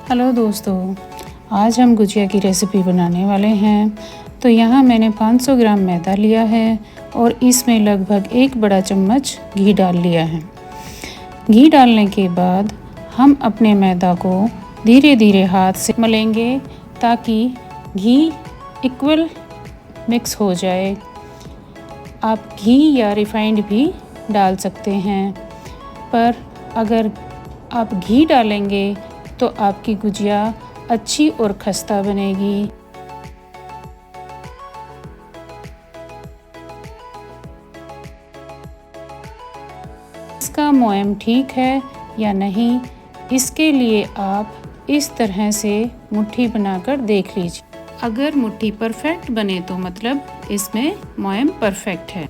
Hello दोस्तों, आज हम गुजिया की रेसिपी बनाने वाले हैं। तो यहाँ मैंने 500 ग्राम मैदा लिया है और इसमें लगभग 1 बड़ा चम्मच घी डाल लिया है। घी डालने के बाद हम अपने मैदा को धीरे धीरे हाथ से मलेंगे ताकि घी इक्वल मिक्स हो जाए। आप घी या रिफाइंड भी डाल सकते हैं, पर अगर आप घी डालेंगे तो आपकी गुजिया अच्छी और खस्ता बनेगी। इसका मोयम ठीक है या नहीं, इसके लिए आप इस तरह से मुट्ठी बनाकर देख लीजिए। अगर मुट्ठी परफेक्ट बने तो मतलब इसमें मोयम परफेक्ट है।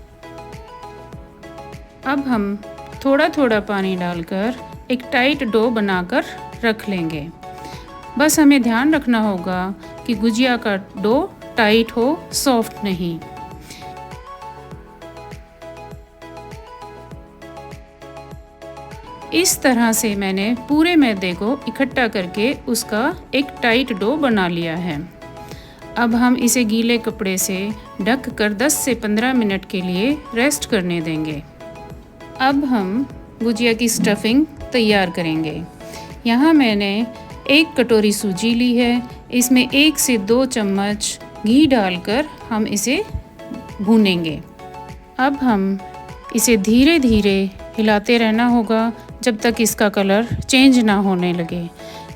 अब हम थोड़ा थोड़ा पानी डालकर एक टाइट डो बनाकर रख लेंगे। बस हमें ध्यान रखना होगा कि गुजिया का डो टाइट हो, सॉफ्ट नहीं। इस तरह से मैंने पूरे मैदे को इकट्ठा करके उसका एक टाइट डो बना लिया है। अब हम इसे गीले कपड़े से ढक कर 10 से 15 मिनट के लिए रेस्ट करने देंगे। अब हम गुजिया की स्टफिंग तैयार करेंगे। यहाँ मैंने 1 कटोरी सूजी ली है। इसमें 1 से 2 चम्मच घी डालकर हम इसे भूनेंगे। अब हम इसे धीरे धीरे हिलाते रहना होगा जब तक इसका कलर चेंज ना होने लगे।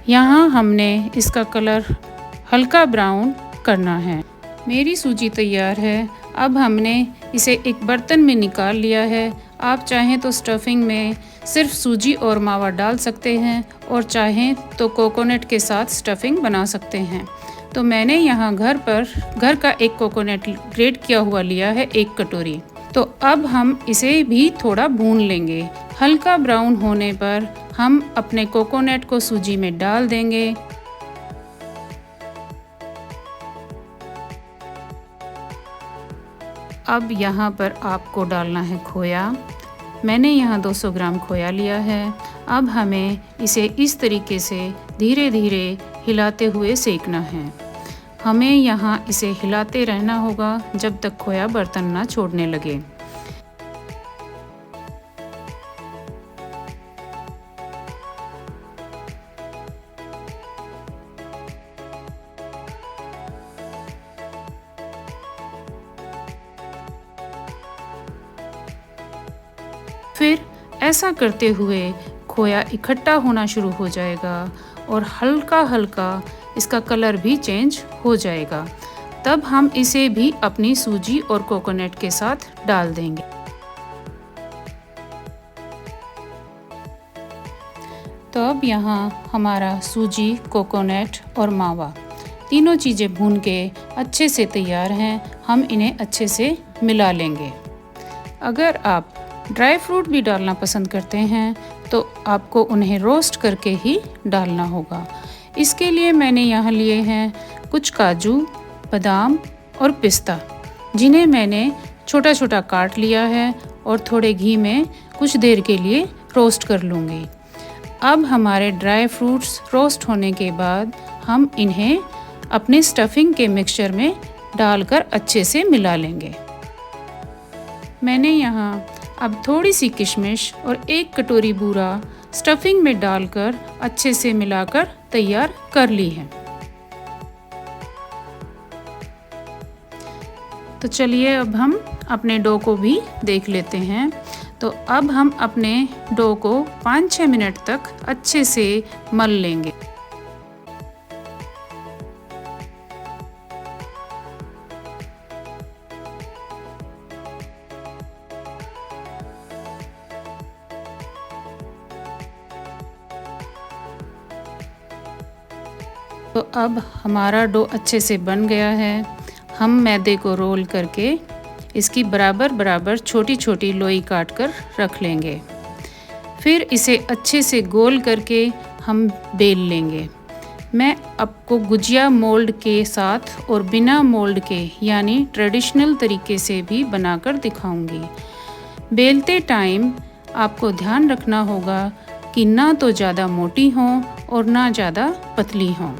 यहाँ हमने इसका कलर हल्का ब्राउन करना है। मेरी सूजी तैयार है। अब हमने इसे एक बर्तन में निकाल लिया है। आप चाहें तो स्टफिंग में सिर्फ सूजी और मावा डाल सकते हैं और चाहें तो कोकोनट के साथ स्टफिंग बना सकते हैं। तो मैंने यहाँ घर का एक कोकोनट ग्रेट किया हुआ लिया है, 1 कटोरी। तो अब हम इसे भी थोड़ा भून लेंगे। हल्का ब्राउन होने पर हम अपने कोकोनट को सूजी में डाल देंगे। अब यहाँ पर आपको डालना है खोया। मैंने यहाँ 200 ग्राम खोया लिया है। अब हमें इसे इस तरीके से धीरे धीरे हिलाते हुए सेकना है। हमें यहाँ इसे हिलाते रहना होगा जब तक खोया बर्तन ना छोड़ने लगे। फिर ऐसा करते हुए खोया इकट्ठा होना शुरू हो जाएगा और हल्का हल्का इसका कलर भी चेंज हो जाएगा। तब हम इसे भी अपनी सूजी और कोकोनट के साथ डाल देंगे। तो अब यहाँ हमारा सूजी, कोकोनट और मावा तीनों चीज़ें भून के अच्छे से तैयार हैं। हम इन्हें अच्छे से मिला लेंगे। अगर आप ड्राई फ्रूट भी डालना पसंद करते हैं तो आपको उन्हें रोस्ट करके ही डालना होगा। इसके लिए मैंने यहाँ लिए हैं कुछ काजू, बादाम और पिस्ता, जिन्हें मैंने छोटा छोटा काट लिया है और थोड़े घी में कुछ देर के लिए रोस्ट कर लूँगी। अब हमारे ड्राई फ्रूट्स रोस्ट होने के बाद हम इन्हें अपने स्टफिंग के मिक्सचर में डालकर अच्छे से मिला लेंगे। मैंने यहाँ अब थोड़ी सी किशमिश और 1 कटोरी बूरा स्टफिंग में डालकर अच्छे से मिलाकर तैयार कर ली है। तो चलिए अब हम अपने डो को भी देख लेते हैं। तो अब हम अपने डो को 5-6 मिनट तक अच्छे से मल लेंगे। तो अब हमारा डो अच्छे से बन गया है। हम मैदे को रोल करके इसकी बराबर बराबर छोटी छोटी लोई काट कर रख लेंगे। फिर इसे अच्छे से गोल करके हम बेल लेंगे। मैं आपको गुजिया मोल्ड के साथ और बिना मोल्ड के यानी ट्रेडिशनल तरीके से भी बनाकर दिखाऊंगी। बेलते टाइम आपको ध्यान रखना होगा कि ना तो ज़्यादा मोटी हो और ना ज़्यादा पतली हों।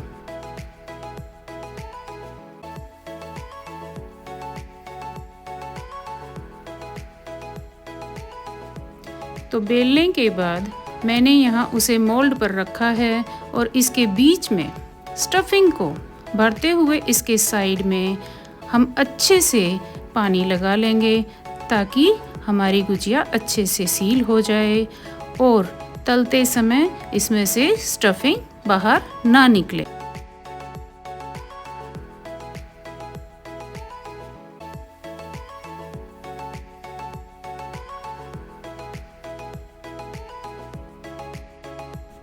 तो बेलने के बाद मैंने यहाँ उसे मोल्ड पर रखा है और इसके बीच में स्टफिंग को भरते हुए इसके साइड में हम अच्छे से पानी लगा लेंगे ताकि हमारी गुजिया अच्छे से सील हो जाए और तलते समय इसमें से स्टफिंग बाहर ना निकले।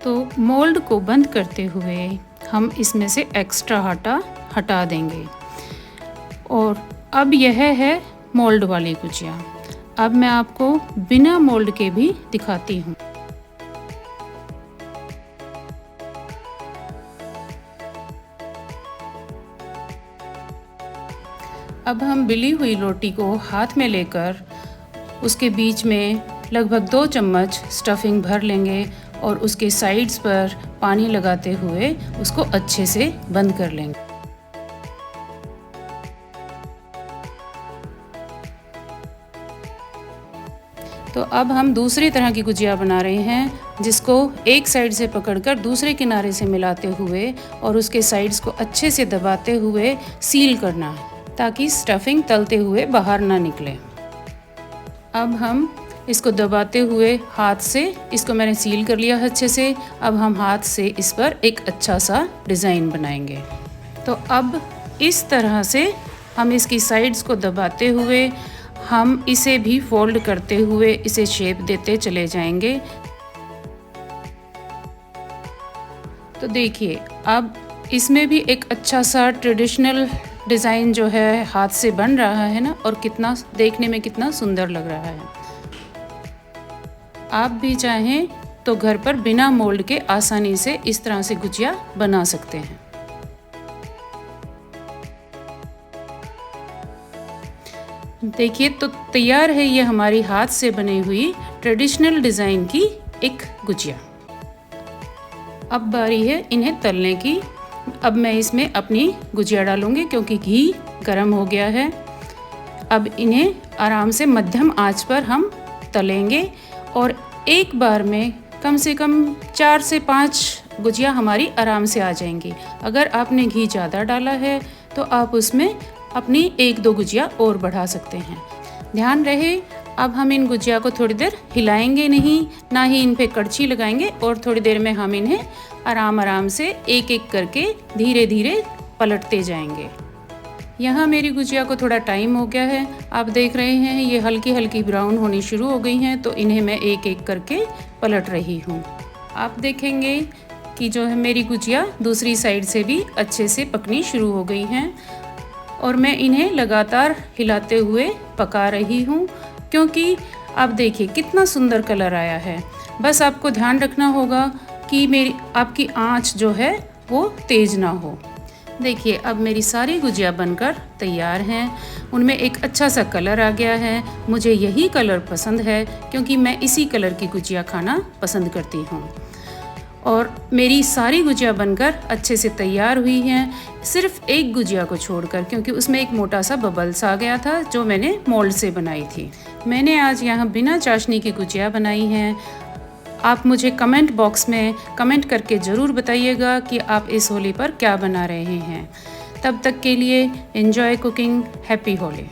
तो मोल्ड को बंद करते हुए हम इसमें से एक्स्ट्रा आटा हटा देंगे और अब यह है मोल्ड वाली गुजिया। अब मैं आपको बिना मोल्ड के भी दिखाती हूँ। अब हम बिली हुई रोटी को हाथ में लेकर उसके बीच में लगभग 2 चम्मच स्टफिंग भर लेंगे और उसके साइड्स पर पानी लगाते हुए उसको अच्छे से बंद कर लेंगे। तो अब हम दूसरी तरह की गुजिया बना रहे हैं जिसको एक साइड से पकड़कर दूसरे किनारे से मिलाते हुए और उसके साइड्स को अच्छे से दबाते हुए सील करना है ताकि स्टफिंग तलते हुए बाहर ना निकले। अब हम इसको दबाते हुए हाथ से इसको मैंने सील कर लिया अच्छे से। अब हम हाथ से इस पर एक अच्छा सा डिज़ाइन बनाएंगे। तो अब इस तरह से हम इसकी साइड्स को दबाते हुए हम इसे भी फोल्ड करते हुए इसे शेप देते चले जाएंगे। तो देखिए अब इसमें भी एक अच्छा सा ट्रेडिशनल डिज़ाइन जो है हाथ से बन रहा है ना, और कितना देखने में कितना सुंदर लग रहा है। आप भी चाहें तो घर पर बिना मोल्ड के आसानी से इस तरह से गुजिया बना सकते हैं। देखिए तो तैयार है ये हमारी हाथ से बनी हुई ट्रेडिशनल डिज़ाइन की एक गुजिया। अब बारी है इन्हें तलने की। अब मैं इसमें अपनी गुजिया डालूंगी क्योंकि घी गर्म हो गया है। अब इन्हें आराम से मध्यम आंच पर हम तलेंगे और एक बार में कम से कम 4 से 5 गुजिया हमारी आराम से आ जाएंगी। अगर आपने घी ज़्यादा डाला है तो आप उसमें अपनी 1-2 गुजिया और बढ़ा सकते हैं। ध्यान रहे अब हम इन गुजिया को थोड़ी देर हिलाएंगे नहीं, ना ही इन पे कड़छी लगाएंगे और थोड़ी देर में हम इन्हें आराम से एक एक करके धीरे धीरे पलटते जाएंगे। यहाँ मेरी गुजिया को थोड़ा टाइम हो गया है। आप देख रहे हैं ये हल्की हल्की ब्राउन होनी शुरू हो गई हैं, तो इन्हें मैं एक एक करके पलट रही हूँ। आप देखेंगे कि जो है मेरी गुजिया दूसरी साइड से भी अच्छे से पकनी शुरू हो गई हैं और मैं इन्हें लगातार हिलाते हुए पका रही हूँ क्योंकि आप देखिए कितना सुंदर कलर आया है। बस आपको ध्यान रखना होगा कि आपकी आंच जो है वो तेज़ ना हो। देखिए अब मेरी सारी गुजिया बनकर तैयार हैं। उनमें एक अच्छा सा कलर आ गया है। मुझे यही कलर पसंद है क्योंकि मैं इसी कलर की गुजिया खाना पसंद करती हूँ। और मेरी सारी गुजिया बनकर अच्छे से तैयार हुई हैं, सिर्फ एक गुजिया को छोड़कर, क्योंकि उसमें एक मोटा सा बबल्स आ गया था जो मैंने मोल्ड से बनाई थी। मैंने आज यहाँ बिना चाशनी की गुजिया बनाई हैं। आप मुझे कमेंट बॉक्स में कमेंट करके ज़रूर बताइएगा कि आप इस होली पर क्या बना रहे हैं। तब तक के लिए एंजॉय कुकिंग, हैप्पी होली।